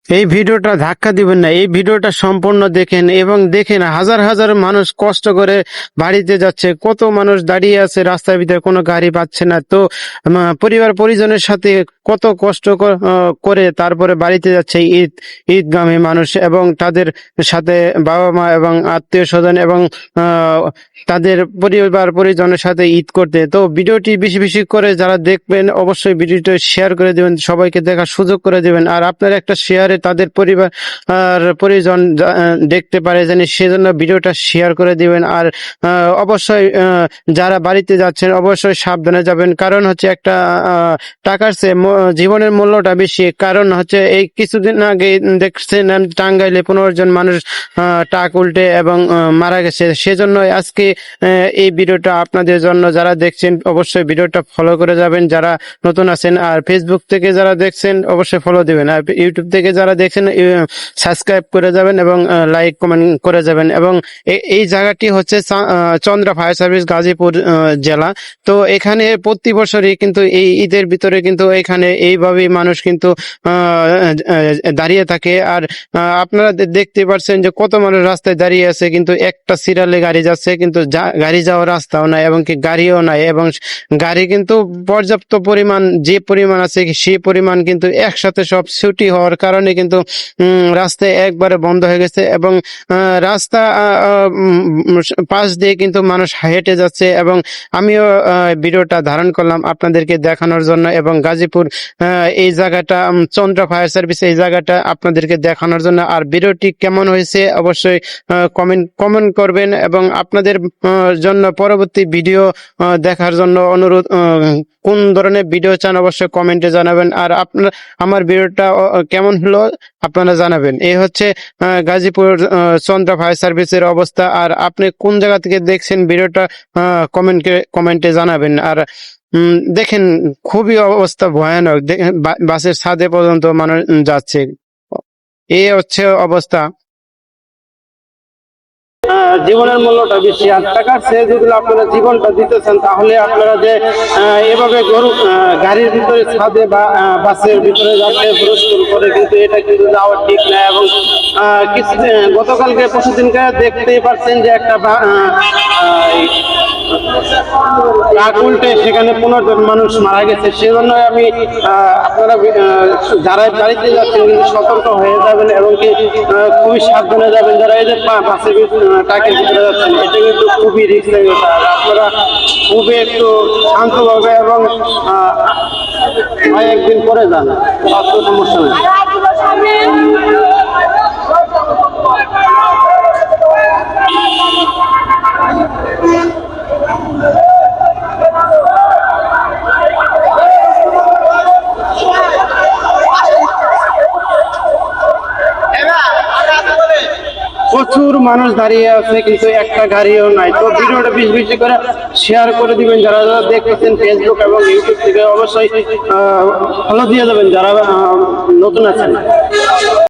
এই ভিডিওটা ধাক্কা দিবেন না, এই ভিডিওটা সম্পূর্ণ দেখেন এবং দেখেন হাজার হাজার মানুষ কষ্ট করে বাড়িতে যাচ্ছে, কত মানুষ দাঁড়িয়ে আছে রাস্তার ভিতরে, কোনো গাড়ি পাচ্ছে না। তো পরিবার পরিজনের সাথে কত কষ্ট করে তারপরে বাড়িতে যাচ্ছে ঈদগামী মানুষ, এবং তাদের সাথে বাবা মা এবং আত্মীয় স্বজন এবং তাদের পরিবার পরিজনের সাথে ঈদ করতে। তো ভিডিওটি বেশি বেশি করে যারা দেখবেন অবশ্যই ভিডিওটি শেয়ার করে দেবেন, সবাইকে দেখার সুযোগ করে দেবেন। আর আপনার একটা শেয়ারে তাদের পরিবার আর পরিজন দেখতে পারে জানি, সেজন্য ভিডিওটা শেয়ার করে দিবেন। আর অবশ্যই যারা বাড়িতে যাচ্ছেন অবশ্যই সাবধানে যাবেন, কারণ হচ্ছে একটা টাকার চেয়ে জীবনের মূল্যটা বেশি। কারণ হচ্ছে এই কিছুদিন আগে দেখছেন টাঙ্গাইলে 15 জন মানুষ টাক উল্টে এবং মারা গেছে। সেজন্য আজকে এই ভিডিওটা আপনাদের জন্য। যারা দেখছেন অবশ্যই ভিডিওটা ফলো করে যাবেন যারা নতুন আছেন, আর ফেসবুক থেকে যারা দেখছেন অবশ্যই ফলো দিবেন, আর ইউটিউব থেকে যারা দেখছেন সাবস্ক্রাইব করে যাবেন এবং লাইক কমেন্ট করে যাবেন। এবং এই জায়গাটি হচ্ছে চন্দ্রা ফায়ার সার্ভিস, গাজীপুর জেলা। তো এখানে প্রতি বছরই কিন্তু এই ঈদের ভিতরে কিন্তু এখানে এইভাবেই মানুষ কিন্তু দাঁড়িয়ে থাকে। আর আপনারা দেখতে পাচ্ছেন যে কত মানুষ রাস্তায় দাঁড়িয়ে আছে, কিন্তু একটা সিরিয়ালে গাড়ি যাচ্ছে, কিন্তু গাড়ি যাওয়ার রাস্তাও নাই এবং কি গাড়িও নাই, এবং গাড়ি কিন্তু পর্যাপ্ত পরিমাণ যে পরিমাণ আছে সেই পরিমাণ কিন্তু একসাথে সব ছুটি হওয়ার কারণে কিন্তু রাস্তায় একবারে বন্ধ হয়ে গেছে। এবং রাস্তা পাশ দিয়ে কিন্তু মানুষ হেঁটে যাচ্ছে, এবং আমিও ভিডিওটা ধারণ করলাম আপনাদেরকে দেখানোর জন্য। এবং গাজীপুর এই জায়গাটা চন্দ্রা ফায়ার সার্ভিস এই জায়গাটা আপনাদেরকে দেখানোর জন্য। আর ভিডিওটি কেমন হয়েছে অবশ্যই কমেন্ট করবেন, এবং আপনাদের জন্য পরবর্তী ভিডিও দেখার জন্য অনুরোধ, কোন ধরনের ভিডিও চান অবশ্যই কমেন্টে জানাবেন। আর আপনার আমার ভিডিওটা কেমন হলো আপনারা জানাবেন। এই হচ্ছে গাজীপুর চন্দ্রা ফায়ার সার্ভিসের অবস্থা। আর আপনি কোন জায়গা থেকে দেখছেন ভিডিওটা কমেন্টে জানাবেন। আর দেখেন খুবই অবস্থা ভয়ানক, বাসের ছাদে পর্যন্ত মানুষ যাচ্ছে, এই হচ্ছে অবস্থা। জীবনের মূল্যটা বেশি, আর টাকার চেয়ে যদি আপনারা জীবনটা দিতেছেন তাহলে আপনারা যে এভাবে গাড়ির ভিতরে ছাদে বা বাসের ভিতরে যাচ্ছে পুরস্কার করে, কিন্তু এটা কিন্তু যাওয়া ঠিক না। এবং গতকালকে পরশুদিনকে দেখতেই পাচ্ছেন যে একটা ট্রাক উল্টে সেখানে 15 জন মানুষ মারা গেছে। সেজন্য আমি আপনারা যারা গাড়িতে যাচ্ছেন কিন্তু সতর্ক হয়ে যাবেন, এবং কি খুবই সাবধানে যাবেন। যারা এই যে বাসের ট্রাকের ভিতরে যাচ্ছেন এটা কিন্তু খুবই রিস্কের ব্যাপার। আপনারা খুবই একটু শান্তভাবে এবং একদিন পরে যান, অত সমস্যা নেই। প্রচুর মানুষ দাঁড়িয়ে আছে কিন্তু একটা গাড়িও নাই। তো ভিডিওটা বেশি বেশি করে শেয়ার করে দিবেন, যারা যারা দেখতেছেন ফেসবুক এবং ইউটিউব থেকে অবশ্যই ফলো দিয়ে যাবেন যারা নতুন আছেন।